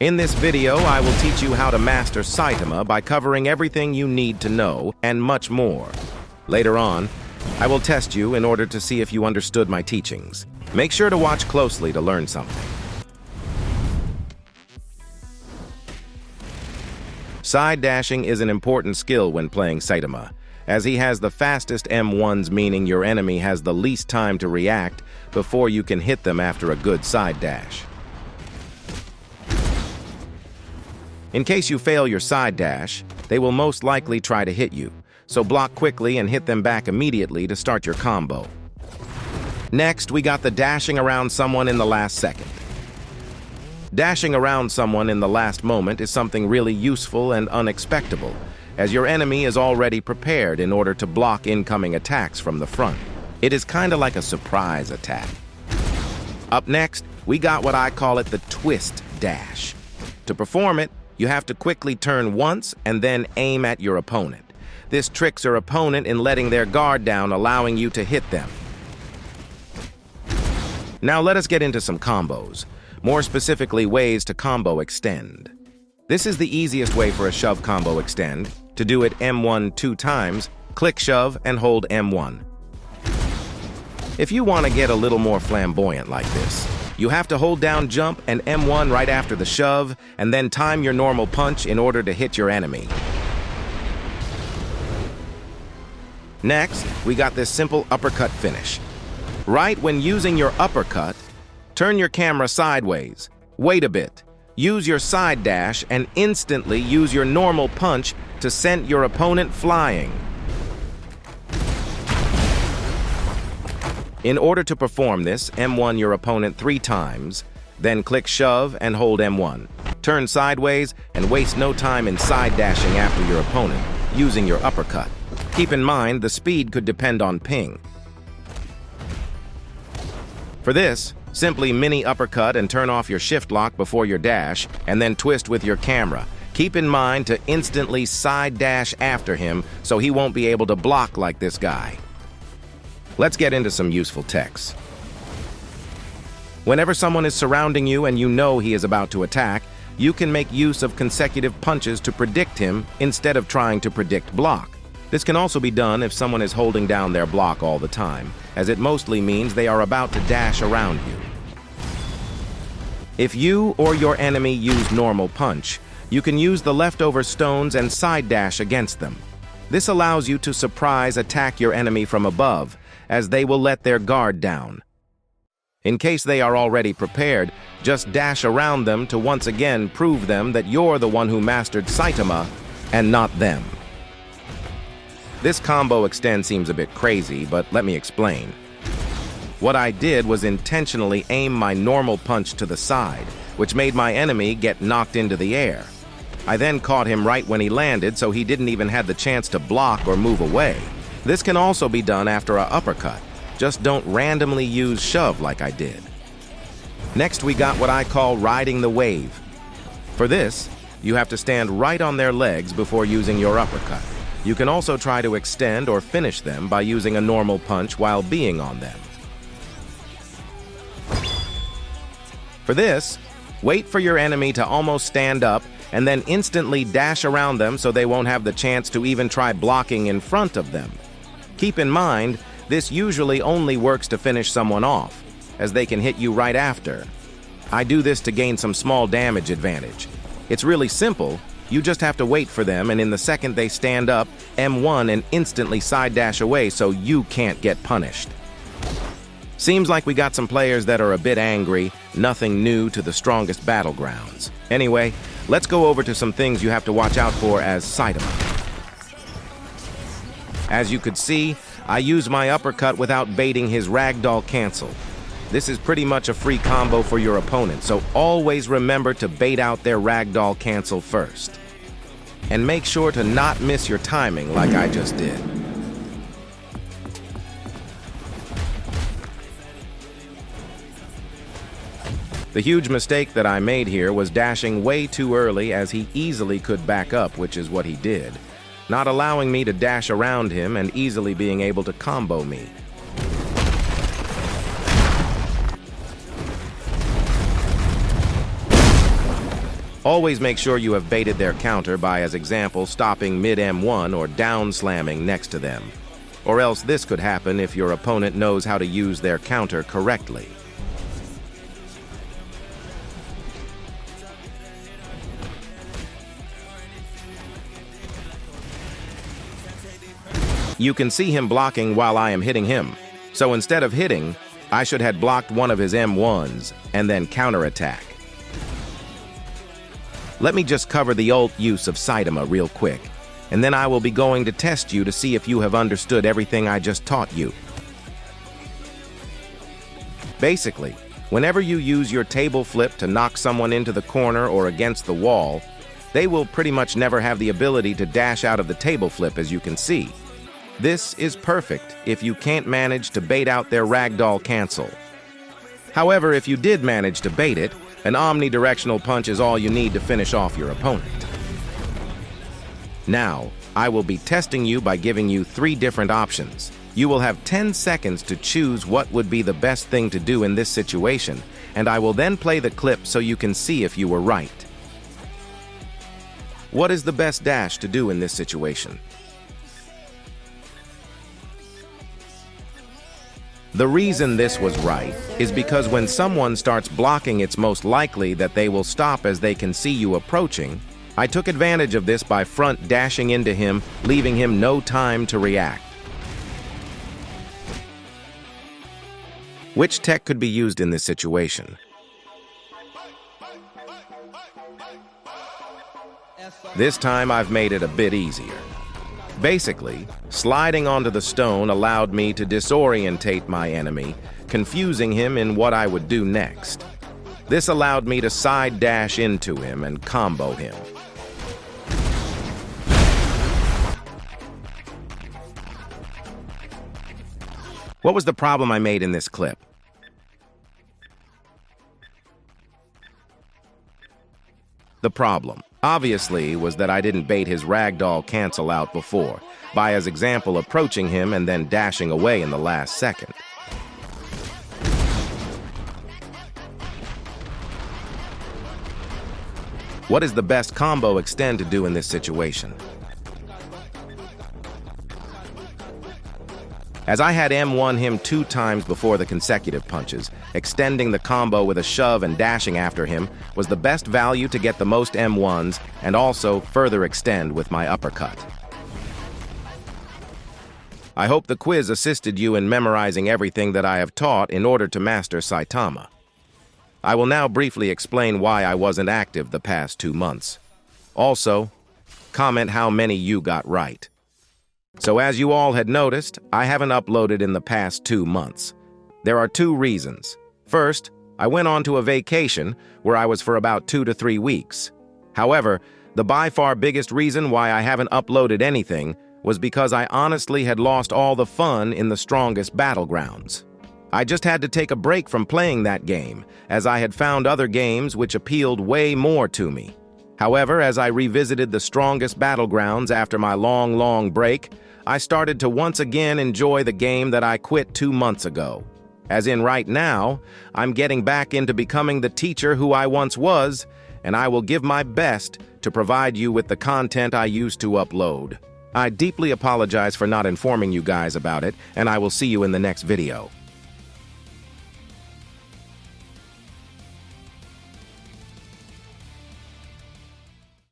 In this video, I will teach you how to master Saitama by covering everything you need to know and much more. Later on, I will test you in order to see if you understood my teachings. Make sure to watch closely to learn something. Side dashing is an important skill when playing Saitama, as he has the fastest M1s, meaning your enemy has the least time to react before you can hit them after a good side dash. In case you fail your side dash, they will most likely try to hit you, so block quickly and hit them back immediately to start your combo. Next, we got the dashing around someone in the last second. Dashing around someone in the last moment is something really useful and unexpected, as your enemy is already prepared in order to block incoming attacks from the front. It is kinda like a surprise attack. Up next, we got what I call it the twist dash. To perform it, you have to quickly turn once and then aim at your opponent. This tricks your opponent in letting their guard down, allowing you to hit them. Now let us get into some combos, more specifically ways to combo extend. This is the easiest way for a shove combo extend. To do it M1 2 times, click shove and hold M1. If you want to get a little more flamboyant like this, you have to hold down jump and M1 right after the shove, and then time your normal punch in order to hit your enemy. Next, we got this simple uppercut finish. Right when using your uppercut, turn your camera sideways, wait a bit, use your side dash, and instantly use your normal punch to send your opponent flying. In order to perform this, M1 your opponent 3 times, then click shove and hold M1. Turn sideways and waste no time in side dashing after your opponent, using your uppercut. Keep in mind, the speed could depend on ping. For this, simply mini uppercut and turn off your shift lock before your dash, and then twist with your camera. Keep in mind to instantly side dash after him so he won't be able to block like this guy. Let's get into some useful techs. Whenever someone is surrounding you and you know he is about to attack, you can make use of consecutive punches to predict him instead of trying to predict block. This can also be done if someone is holding down their block all the time, as it mostly means they are about to dash around you. If you or your enemy use normal punch, you can use the leftover stones and side dash against them. This allows you to surprise attack your enemy from above, as they will let their guard down. In case they are already prepared, just dash around them to once again prove them that you're the one who mastered Saitama and not them. This combo extend seems a bit crazy, but let me explain. What I did was intentionally aim my normal punch to the side, which made my enemy get knocked into the air. I then caught him right when he landed, so he didn't even have the chance to block or move away. This can also be done after an uppercut. Just don't randomly use shove like I did. Next, we got what I call riding the wave. For this, you have to stand right on their legs before using your uppercut. You can also try to extend or finish them by using a normal punch while being on them. For this, wait for your enemy to almost stand up and then instantly dash around them so they won't have the chance to even try blocking in front of them. Keep in mind, this usually only works to finish someone off, as they can hit you right after. I do this to gain some small damage advantage. It's really simple, you just have to wait for them, and in the second they stand up, M1 and instantly side dash away so you can't get punished. Seems like we got some players that are a bit angry, nothing new to the strongest Battlegrounds. Anyway, let's go over to some things you have to watch out for as Saitama. As you could see, I used my uppercut without baiting his ragdoll cancel. This is pretty much a free combo for your opponent, so always remember to bait out their ragdoll cancel first. And make sure to not miss your timing like I just did. The huge mistake that I made here was dashing way too early, as he easily could back up, which is what he did, not allowing me to dash around him and easily being able to combo me. Always make sure you have baited their counter by, as example, stopping mid M1 or down slamming next to them. Or else this could happen if your opponent knows how to use their counter correctly. You can see him blocking while I am hitting him. So instead of hitting, I should have blocked one of his M1s and then counterattack. Let me just cover the ult use of Saitama real quick, and then I will be going to test you to see if you have understood everything I just taught you. Basically, whenever you use your table flip to knock someone into the corner or against the wall, they will pretty much never have the ability to dash out of the table flip, as you can see. This is perfect if you can't manage to bait out their ragdoll cancel. However, if you did manage to bait it, an omnidirectional punch is all you need to finish off your opponent. Now, I will be testing you by giving you 3 different options. You will have 10 seconds to choose what would be the best thing to do in this situation, and I will then play the clip so you can see if you were right. What is the best dash to do in this situation? The reason this was right is because when someone starts blocking, it's most likely that they will stop as they can see you approaching. I took advantage of this by front dashing into him, leaving him no time to react. Which tech could be used in this situation? This time I've made it a bit easier. Basically, sliding onto the stone allowed me to disorientate my enemy, confusing him in what I would do next. This allowed me to side dash into him and combo him. What was the problem I made in this clip? The problem, obviously, was that I didn't bait his ragdoll cancel out before, by as example approaching him and then dashing away in the last second. What is the best combo extend to do in this situation? As I had M1 him 2 times before the consecutive punches, extending the combo with a shove and dashing after him was the best value to get the most M1s and also further extend with my uppercut. I hope the quiz assisted you in memorizing everything that I have taught in order to master Saitama. I will now briefly explain why I wasn't active the past 2 months. Also, comment how many you got right. So as you all had noticed, I haven't uploaded in the past 2 months. There are 2 reasons. First, I went on to a vacation where I was for about 2 to 3 weeks. However, the by far biggest reason why I haven't uploaded anything was because I honestly had lost all the fun in the strongest Battlegrounds. I just had to take a break from playing that game, as I had found other games which appealed way more to me. However, as I revisited the strongest Battlegrounds after my long break, I started to once again enjoy the game that I quit 2 months ago. As in right now, I'm getting back into becoming the teacher who I once was, and I will give my best to provide you with the content I used to upload. I deeply apologize for not informing you guys about it, and I will see you in the next video.